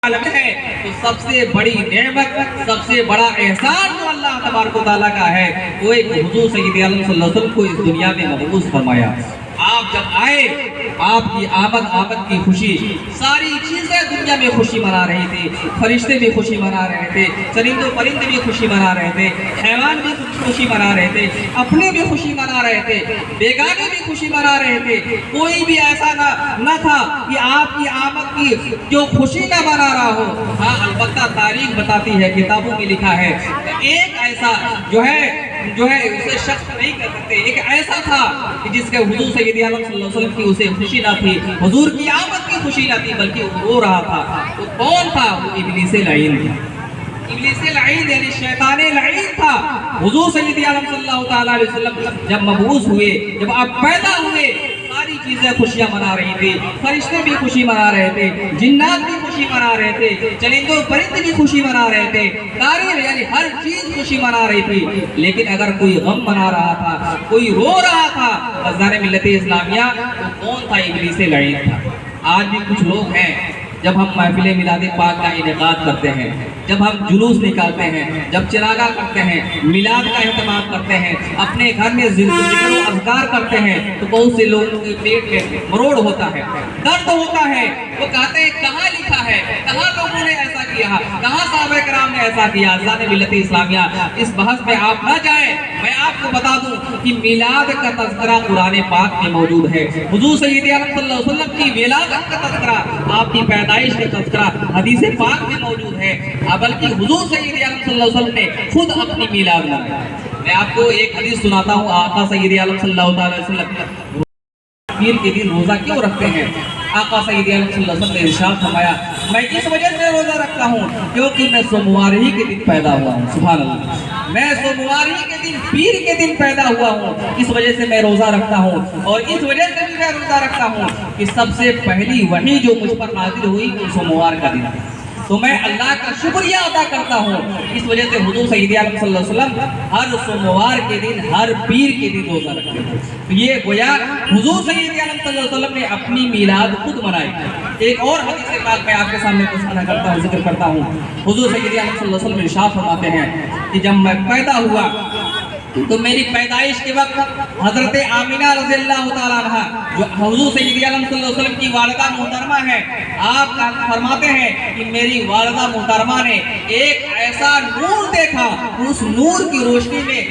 عالم ہے تو سب سے بڑی نعمت، سب سے بڑا احسان جو اللہ تبارک و تعالیٰ کا ہے وہ ایک حضور سید عالم صلی اللہ علیہ وسلم کو اس دنیا میں مبعوث فرمایا۔ آپ جب آئے، آپ کی آمد کی خوشی، ساری چیزیں دنیا میں خوشی منا رہی تھی، فرشتے بھی خوشی منا رہے تھے، چرند و پرند بھی خوشی منا رہے تھے، حیوان بھی خوشی منا رہے تھے، اپنے بھی خوشی منا رہے تھے، بیگانے بھی خوشی منا رہے تھے۔ کوئی بھی ایسا نہ تھا کہ آپ کی آمد کی جو خوشی نہ منا رہا ہو۔ ہاں البتہ تاریخ بتاتی ہے، کتابوں میں لکھا ہے، ایک ایسا جو ہے اسے شخص نہیں کر سکتے، ایک ایسا تھا کہ جس کے حضور سید عالم صلی اللہ علیہ وسلم کی اسے خوشی نہ تھی، حضور کی آمد کی خوشی نہ تھی، بلکہ وہ رو رہا تھا۔ وہ کون تھا؟ وہ ابلیس لعین تھا۔ ابلیس لعین یعنی شیطان لعین تھا۔ حضور سید عالم صلی اللہ تعالیٰ علیہ وسلم جب مبعوث ہوئے، جب آپ پیدا ہوئے، ساری چیزیں خوشیاں منا رہی تھی، فرشتے بھی خوشی منا رہے تھے، جنات بھی خوشی منا رہے تھے، چرندوں پرند بھی خوشی منا رہے تھے، تارے یعنی ہر چیز خوشی منا رہی تھی۔ لیکن اگر کوئی غم منا رہا تھا، کوئی رو رہا تھا ازدار ملت اسلامیہ، تو کون تھا؟ ابلیس لعین تھا۔ آج بھی کچھ لوگ ہیں، جب ہم محفل میلاد پاک کا انعقاد کرتے ہیں، جب ہم جلوس نکالتے ہیں، جب چراغاں کرتے ہیں، میلاد کا اہتمام کرتے ہیں، اپنے گھر میں ذکر و اذکار کرتے ہیں، تو بہت سے لوگوں کے پیٹ میں مروڑ ہوتا ہے، درد ہوتا ہے۔ وہ کہتے ہیں کہاں لکھا ہے، کہاں لوگوں نے ایسا کیا، کہاں صحابہ کرام نے ایسا کیا؟ ازداد ملت اسلامیہ اس بحث میں آپ نہ جائیں۔ میں آپ کو بتا دوں کہ میلاد کا تذکرہ قرآن پاک میں موجود ہے۔ حضور سید عالم صلی اللہ علیہ وسلم کی ولادت کا تذکرہ، آپ کی پیدائش کا تذکرہ حدیث پاک میں موجود ہے، بلکہ حضور سید عالم صلی اللہ علیہ وسلم نے خود اپنی میلاد منائی۔ میں آپ کو ایک حدیث سناتا ہوں۔ آقا سید عالم صلی اللہ علیہ وسلم پیر کے دن روزہ کیوں رکھتے ہیں؟ آقا سید عالم صلی اللہ علیہ وسلم نے ارشاد فرمایا، میں اس وجہ سے روزہ رکھتا ہوں کیونکہ میں سوموار ہی کے دن پیدا ہوا ہوں۔ سبحان اللہ، میں سوموار ہی کے دن، پیر کے دن پیدا ہوا ہوں، اس وجہ سے میں روزہ رکھتا ہوں۔ اور اس وجہ سے بھی میں روزہ رکھتا ہوں کہ سب سے پہلی وحی جو مجھ پر نازل ہوئی وہ سوموار کا دن، تو میں اللہ کا شکریہ ادا کرتا ہوں۔ اس وجہ سے حضور سید عالم صلی اللہ علیہ وسلم ہر سوموار کے دن، ہر پیر کے دن روزہ رکھتے ہیں۔ تو یہ گویا حضور سید عالم صلی اللہ علیہ وسلم نے اپنی میلاد خود منائی۔ ایک اور حدیث پاک میں آپ کے سامنے گزارا کرتا ہوں، ذکر کرتا ہوں۔ حضور سید عالم صلی اللہ علیہ وسلم ارشاد فرماتے ہیں کہ جب میں پیدا ہوا تو میری پیدائش کے وقت حضرت آمینہ رضی اللہ تعالیٰ عنہ جو حضور سید عالم صلی اللہ علیہ وسلم کی والدہ محترمہ ہے، آپ فرماتے ہیں کہ میری والدہ محترمہ نے ایک ایسا نور دیکھا، اس نور کی روشنی میں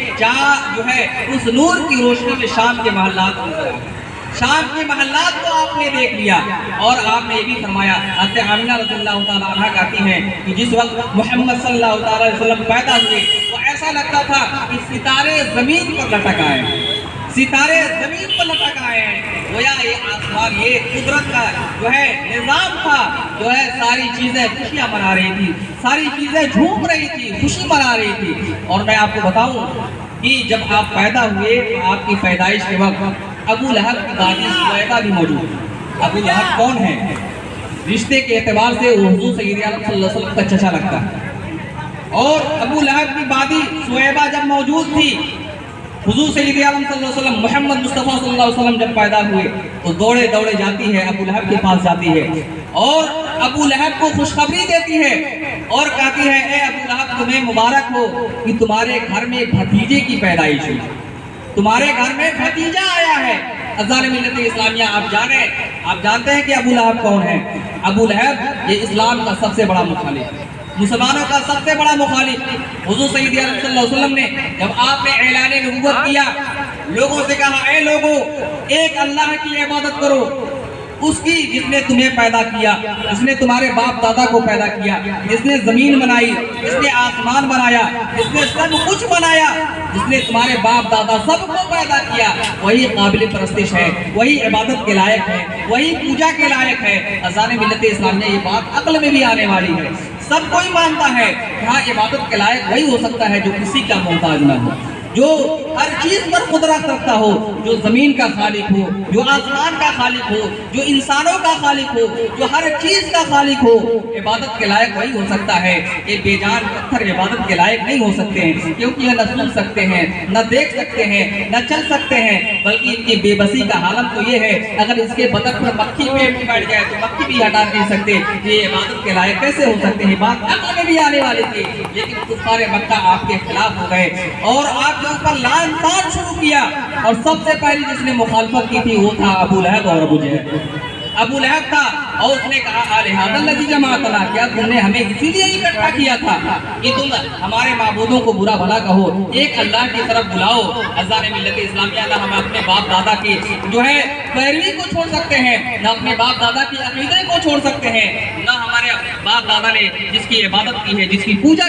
اس نور کی روشنی میں شام کے محلات نظر آئے۔ شام کے محلات کو آپ نے دیکھ لیا، اور آپ نے یہ بھی فرمایا، حضرت آمینہ رضی اللہ تعالیٰ عنہ کہتی ہیں کہ جس وقت محمد صلی اللہ تعالیٰ علیہ وسلم پیدا ہوئے تو ایسا لگتا تھا کہ ستارے زمین پر لٹک آئے، ستارے زمین پر لٹک آئے ہیں۔ گویا یہ آسمان، یہ قدرت کا نظام تھا، ساری چیزیں خوشیاں منا رہی تھی، ساری چیزیں جھوم رہی تھی، خوشی منا رہی تھی۔ اور میں آپ کو بتاؤں کہ جب آپ پیدا ہوئے تو آپ کی پیدائش کے وقت ابو لہب کی دادی سویبہ بھی موجود ہے۔ ابو لہب کون ہے؟ رشتے کے اعتبار سے وہ حضور سید عالم صلی اللہ علیہ وسلم کا چچا لگتا ہے۔ اور ابو لہب کی دادی سویبہ جب موجود تھی، حضور سید عالم صلی اللہ علیہ وسلم، محمد مصطفیٰ صلی اللہ علیہ وسلم جب پیدا ہوئے تو دوڑے دوڑے جاتی ہے، ابو لہب کے پاس جاتی ہے اور ابو لہب کو خوشخبری دیتی ہے اور کہتی ہے، اے ابو لہب تمہیں مبارک ہو کہ تمہارے گھر میں بھتیجے کی پیدائش ہوئی، تمہارے گھر میں بھتیجا آیا ہے۔ ازدار ملت اسلامیہ آپ جانتے ہیں کہ ابو لہب کون ہے؟ ابو لہب یہ اسلام کا سب سے بڑا مخالف، مسلمانوں کا سب سے بڑا مخالف۔ حضور سید عالم صلی اللہ علیہ وسلم نے جب آپ نے اعلان نبوت کیا، لوگوں سے کہا، اے لوگوں، ایک اللہ کی عبادت کرو، اس کی جس نے تمہیں پیدا کیا، جس نے تمہارے باپ دادا کو پیدا کیا، جس نے زمین بنائی، جس نے آسمان بنایا، جس نے سب کچھ بنایا، جس نے تمہارے باپ دادا سب کو پیدا کیا، وہی قابل پرستش ہے، وہی عبادت کے لائق ہے، وہی پوجا کے لائق ہے۔ ازدار ملت اسلامیہ یہ بات عقل میں بھی آنے والی ہے، سب کوئی مانتا ہے کہ ہاں عبادت کے لائق وہی ہو سکتا ہے جو کسی کا محتاج نہ ہو، جو ہر چیز پر قدرت رکھتا ہو، جو زمین کا خالق ہو، جو آسمان کا خالق ہو، جو انسانوں کا خالق ہو، جو ہر چیز کا خالق ہو، عبادت کے لائق وہی ہو سکتا ہے۔ یہ بے جان پتھر عبادت کے لائق نہیں ہو سکتے ہیں، کیونکہ یہ نہ سن سکتے ہیں، نہ دیکھ سکتے ہیں، نہ چل سکتے ہیں، بلکہ ان کی بے بسی کا حالت تو یہ ہے اگر اس کے بدن پر مکھی پیٹ میں بیٹھ جائے تو مکھی بھی ہٹا نہیں سکتے۔ یہ عبادت کے لائق کیسے ہو سکتے ہیں؟ بات عقل میں بھی آنے والی تھی، لیکن کفار مکہ آپ کے خلاف ہو گئے اور آپ کے اوپر لعن طعن شروع کیا، اور سب سے پہلی جس نے مخالفت کی تھی وہ تھا ابو لہب اور ابو جہل۔ ابو لہب تھا اور اس نے کہا الہذا الذی جمعتنا، کیا تم نے ہمیں اسی لیے اکٹھا کیا تھا کہ تم ہمارے معبودوں کو برا بھلا کہو، ایک اللہ کی طرف بلاؤ۔ عزیزان ملت اسلامیہ، نہ ہم اپنے باپ دادا کی جو ہے پیروی کو چھوڑ سکتے ہیں، نہ اپنے باپ دادا کی عقیدے کو چھوڑ سکتے ہیں، نہ ہمارے باپ دادا نے جس کی عبادت کی ہے، جس کی پوجا